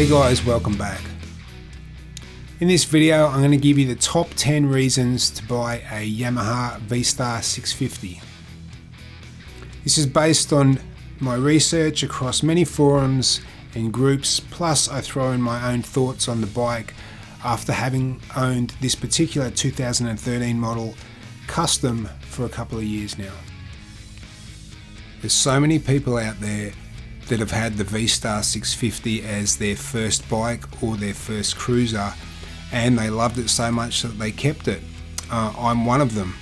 Hey guys, welcome back. In this video, I'm going to give you the top 10 reasons to buy a Yamaha V-Star 650. This is based on my research across many forums and groups, plus I throw in my own thoughts on the bike after having owned this particular 2013 model custom for a couple of years now. There's so many people out there that have had the V-Star 650 as their first bike or their first cruiser, and they loved it so much that they kept it. I'm one of them.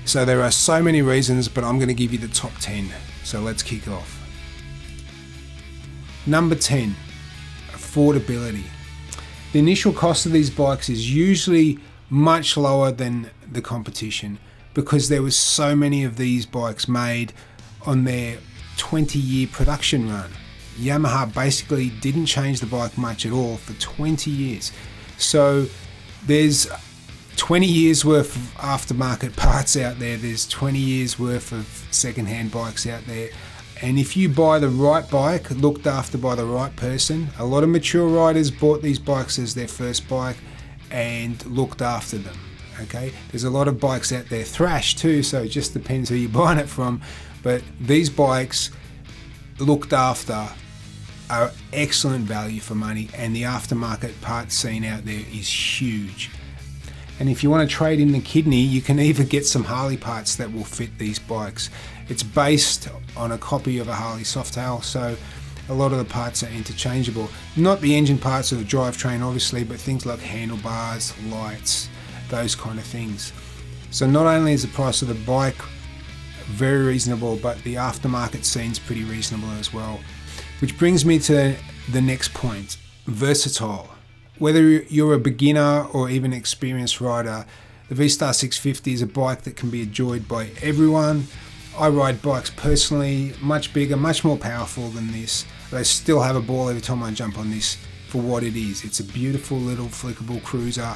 So there are so many reasons, but I'm going to give you the top 10. So let's kick off. Number 10, affordability. The initial cost of these bikes is usually much lower than the competition because there was so many of these bikes made on their 20-year production run. Yamaha basically didn't change the bike much at all for 20 years. So there's 20 years worth of aftermarket parts out there. There's 20 years worth of secondhand bikes out there. And if you buy the right bike, looked after by the right person, a lot of mature riders bought these bikes as their first bike and looked after them. Okay, there's a lot of bikes out there thrashed too, so it just depends who you're buying it from. But these bikes looked after are excellent value for money, and the aftermarket parts scene out there is huge. And if you want to trade in the kidney, you can even get some Harley parts that will fit these bikes. It's based on a copy of a Harley Softail, so a lot of the parts are interchangeable. Not the engine parts of the drivetrain obviously, but things like handlebars, lights, those kind of things. So not only is the price of the bike very reasonable, but the aftermarket scene's pretty reasonable as well. Which brings me to the next point, versatile. Whether you're a beginner or even experienced rider, the V-Star 650 is a bike that can be enjoyed by everyone. I ride bikes personally, much bigger, much more powerful than this, but I still have a ball every time I jump on this for what it is. It's a beautiful little flickable cruiser.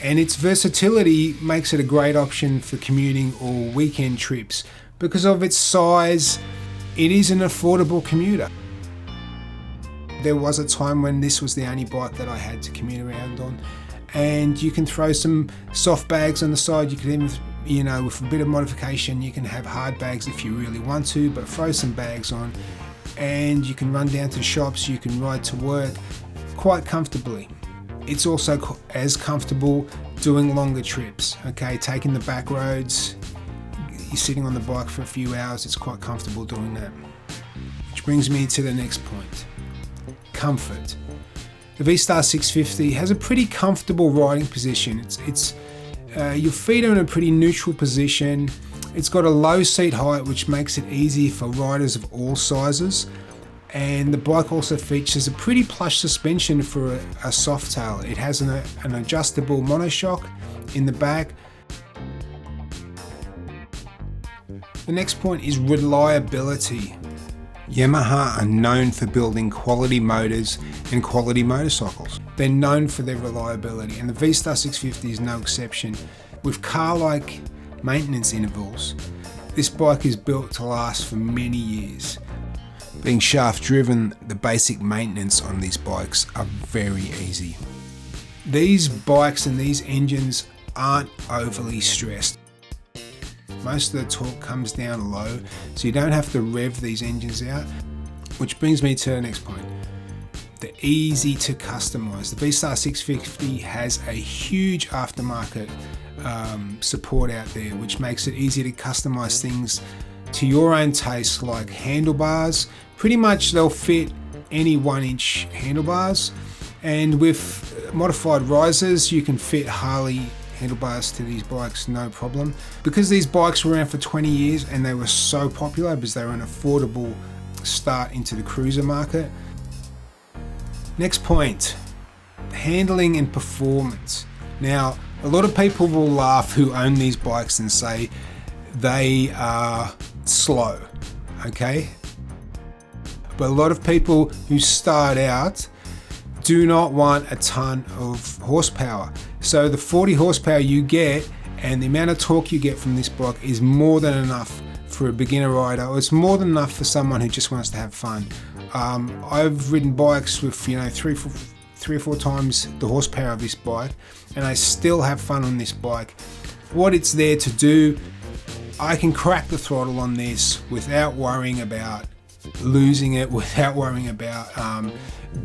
And its versatility makes it a great option for commuting or weekend trips. Because of its size, it is an affordable commuter. There was a time when this was the only bike that I had to commute around on. And you can throw some soft bags on the side. You can even, with a bit of modification, you can have hard bags if you really want to, but throw some bags on. And you can run down to shops, you can ride to work quite comfortably. It's also as comfortable doing longer trips, okay? Taking the back roads, you're sitting on the bike for a few hours, it's quite comfortable doing that. Which brings me to the next point, comfort. The V-Star 650 has a pretty comfortable riding position. Your feet are in a pretty neutral position. It's got a low seat height, which makes it easy for riders of all sizes. And the bike also features a pretty plush suspension for a Softail. It has an adjustable monoshock in the back. The next point is reliability. Yamaha are known for building quality motors and quality motorcycles. They're known for their reliability, and the V-Star 650 is no exception. With car-like maintenance intervals, this bike is built to last for many years. Being shaft driven, the basic maintenance on these bikes are very easy. These bikes and these engines aren't overly stressed. Most of the torque comes down low, so you don't have to rev these engines out. Which brings me to the next point, the easy to customize. The V-Star 650 has a huge aftermarket support out there, which makes it easy to customize things to your own taste, like handlebars. Pretty much they'll fit any 1-inch handlebars, and with modified risers you can fit Harley handlebars to these bikes, no problem. Because these bikes were around for 20 years and they were so popular because they were an affordable start into the cruiser market. Next point, handling and performance. Now, a lot of people will laugh who own these bikes and say they are slow, okay? But a lot of people who start out do not want a ton of horsepower. So the 40 horsepower you get and the amount of torque you get from this bike is more than enough for a beginner rider, or it's more than enough for someone who just wants to have fun. I've ridden bikes with, you know, three or four times the horsepower of this bike, and I still have fun on this bike. What it's there to do, I can crack the throttle on this without worrying about losing it, without worrying about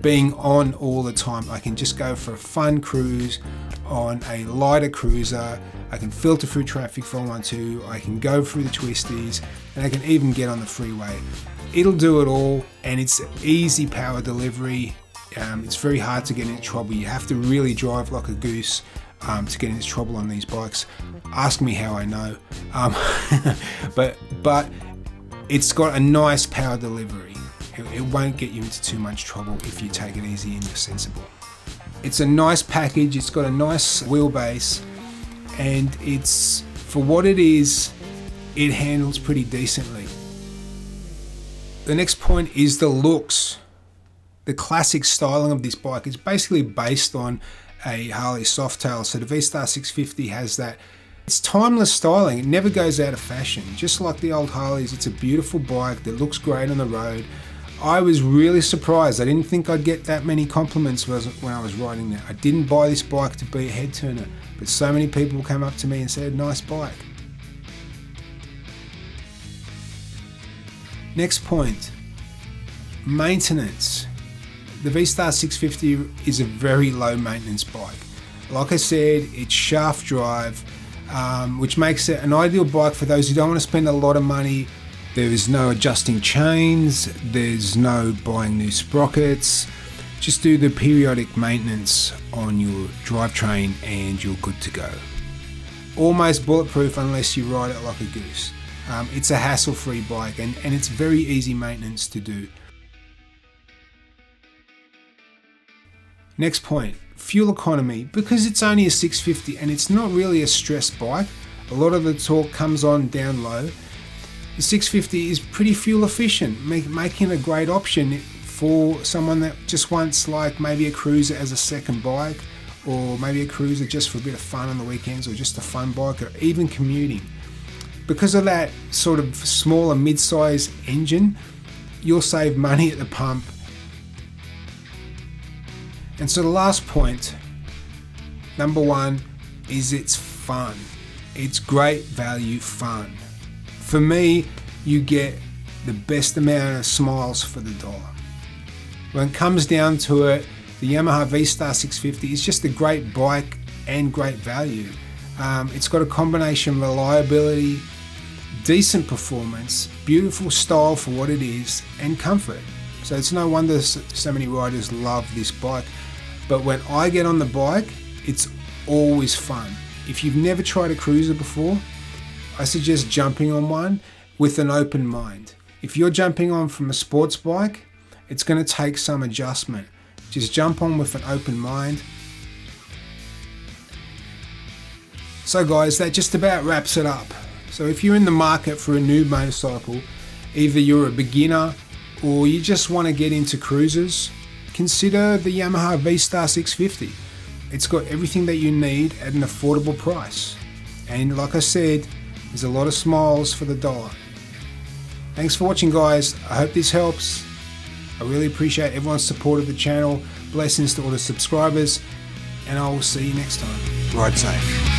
being on all the time. I can just go for a fun cruise on a lighter cruiser. I can filter through traffic if I want to. I can go through the twisties, and I can even get on the freeway. It'll do it all, and it's easy power delivery. It's very hard to get into trouble. You have to really drive like a goose to get into trouble on these bikes. Ask me how I know. But it's got a nice power delivery. It won't get you into too much trouble if you take it easy and you're sensible. It's a nice package. It's got a nice wheelbase, and it's, for what it is, it handles pretty decently. The next point is the looks. The classic styling of this bike is basically based on a Harley Softail. So the V-Star 650 has that. It's timeless styling. It never goes out of fashion. Just like the old Harleys, it's a beautiful bike that looks great on the road. I was really surprised. I didn't think I'd get that many compliments when I was riding there. I didn't buy this bike to be a head turner, but so many people came up to me and said, nice bike. Next point, maintenance. The V-Star 650 is a very low maintenance bike. Like I said, it's shaft drive, which makes it an ideal bike for those who don't want to spend a lot of money. There is no adjusting chains, there's no buying new sprockets. Just do the periodic maintenance on your drivetrain and you're good to go. Almost bulletproof unless you ride it like a goose. It's a hassle-free bike, and it's very easy maintenance to do. Next point, fuel economy. Because it's only a 650 and it's not really a stress bike, a lot of the torque comes on down low. The 650 is pretty fuel efficient, making a great option for someone that just wants like maybe a cruiser as a second bike, or maybe a cruiser just for a bit of fun on the weekends, or just a fun bike, or even commuting. Because of that sort of smaller mid-size engine, you'll save money at the pump. And so the last point, number one, is it's fun. It's great value fun. For me, you get the best amount of smiles for the dollar. When it comes down to it, the Yamaha V-Star 650 is just a great bike and great value. It's got a combination of reliability, decent performance, beautiful style for what it is, and comfort. So it's no wonder so many riders love this bike. But when I get on the bike, it's always fun. If you've never tried a cruiser before, I suggest jumping on one with an open mind. If you're jumping on from a sports bike, it's going to take some adjustment. Just jump on with an open mind. So guys, that just about wraps it up. So if you're in the market for a new motorcycle, either you're a beginner or you just want to get into cruisers, consider the Yamaha V-Star 650. It's got everything that you need at an affordable price. And like I said, there's a lot of smiles for the dollar. Thanks for watching, guys. I hope this helps. I really appreciate everyone's support of the channel. Blessings to all the subscribers, and I will see you next time. Ride safe.